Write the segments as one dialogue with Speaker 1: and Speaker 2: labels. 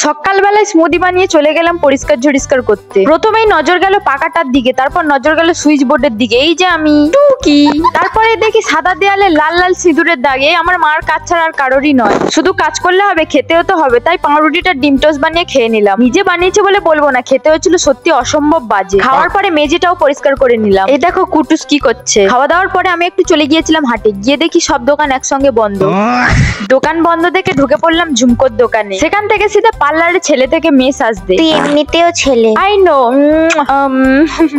Speaker 1: সকালবেলায় স্মুদি বানিয়ে চলে গেলাম পরিষ্কার ঝরিষ্কার করতে। প্রথমেই নজর গেল পাকাটার দিকে, তারপর নজর গেল সুইচ বোর্ডের দিকে। এই যে আমি টুকি। তারপরে দেখি সাদা দেয়ালে লাল লাল সিঁদুরের দাগ। এই আমার মার কাজ ছাড়া আর কারোরই নয়। শুধু কাজ করলে হবে, খেতেও তো হবে। তাই পাউরুটিটা ডিম টোস্ট বানিয়ে খেয়ে নিলাম। নিজে বানিয়েছে বলে বলবো না, খেতে হয়েছিল সত্যি অসম্ভব বাজে। খাওয়ার পরে মেঝেটাও পরিষ্কার করে নিলাম। এই দেখো কুটুস কি করছে। খাওয়া দাওয়ার পরে আমি একটু চলে গিয়েছিলাম হাটে। গিয়ে দেখি সব দোকান একসঙ্গে বন্ধ। দোকান বন্ধ দেখে ঢুকে পড়লাম ঝুমকোর দোকানে। সেখান থেকে সিধা পার্লারে ছেলে থেকে মেয়ে সাজতে।
Speaker 2: তুই এমনিতেও ছেলে।
Speaker 1: I know.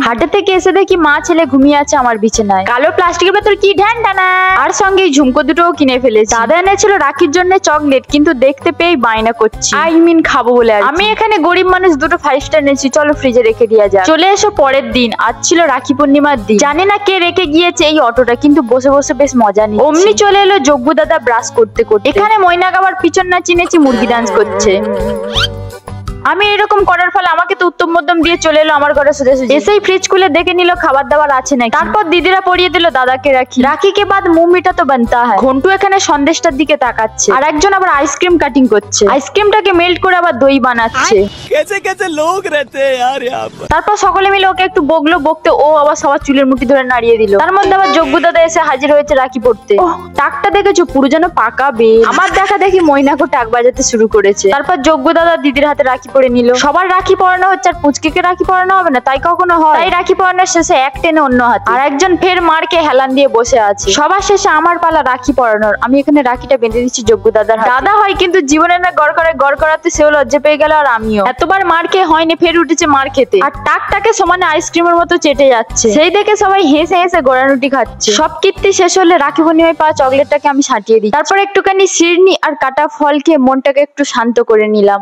Speaker 1: হাটে থেকে এসে দেখি মা ছেলে ঘুমিয়ে আছে আমার বিছানায়। কালো প্লাস্টিকের ভেতর কি ঢ্যান টানা। আর সঙ্গে ঝুমকো দুটোও কিনে ফেলেছি। দাদা এনেছিল রাখির জন্য চকলেট, কিন্তু দেখতে পেয়ে বায়না করছি। আই মিন খাবো বলে। আমি এখানে গরিব মানুষ, দুটো 5 স্টার এনেছি, চলো ফ্রিজে রেখে দিয়া যাক। চলে এসো পরের দিন। আজ ছিল রাখি পূর্ণিমার দিন। জানি না কে রেখে গিয়েছে এই অটোটা, কিন্তু বসে বসে বেশ মজা নিচ্ছি। অমনি চলে এলো যজ্ঞ দাদা ব্রাশ করতে করতে। এখানে ময়না গাবার পিছন না চিনেছি মুরগি ডান্স করছে। আমি এরকম করার ফলে আমাকে তো উত্তম মধ্যম দিয়ে চলে এলো আমার ঘরে সোজা সোজা। এসেই ফ্রিজ খুলে দেখে নিল খাবার দাবার আছে নাকি। তারপর দিদিরা পরিয়ে দিল দাদাকে রাখি। রাখি কে বাদ মুঁহ মিঠা তো বানতা হয়। ঘন্টু এখানে সন্দেশটার দিকে তাকাচ্ছে, আর একজন আবার আইসক্রিম কাটিং করছে। আইসক্রিমটাকে মেল্ট করে আবার দই বানাচ্ছে।
Speaker 3: कैसे कैसे लोग रहते हैं यार यहाँ पर।
Speaker 1: তারপর সকলে মিলে ওকে একটু বগলো, বকতে ও আবার সবার চুলের মুঠি ধরে নাড়িয়ে দিল। তার মধ্যে আবার যজ্ঞ দাদা এসে হাজির হয়েছে রাখি পড়তে। টাকটা দেখেছো, পুরো যেন পাকা বে। আমার দেখা দেখি ময়নাকো টাক বাজাতে শুরু করেছে। তারপর যজ্ঞ দাদা দিদির হাতে রাখি পরে নিল। সবার রাখি পরানো হচ্ছে, আর পুচকিকে রাখি পরানো হবে না তাই কখনো হয়? তাই রাখি পরানোর শেষে এক টেনে অন্য হাতে, আর একজন ফের মারকে হেলান দিয়ে বসে আছে। সবার শেষে আমার পালা রাখি পরানোর। আমি এখানে রাখিটা বেঁধে দিচ্ছি যজ্ঞ দাদার হাতে। দাদা হয় কিন্তু জীবনে না গড় করাতে সেও লজ্জা পেয়ে গেল, আর আমিও। এতবার মার খেয়ে হয়নি, ফের উঠেছে মার খেতে। আর টাকটাকে সমানে আইসক্রিমের মতো চেটে যাচ্ছে। সেই দেখে সবাই হেসে হেসে গোড়ানুটি খাচ্ছে। সব কীর্তি শেষ হলে রাখি পূর্ণিমায় পাওয়া চকলেটটাকে আমি সাটিয়ে দিই। তারপর একটুখানি শিরনি আর কাটা ফল খেয়ে মনটাকে একটু শান্ত করে নিলাম।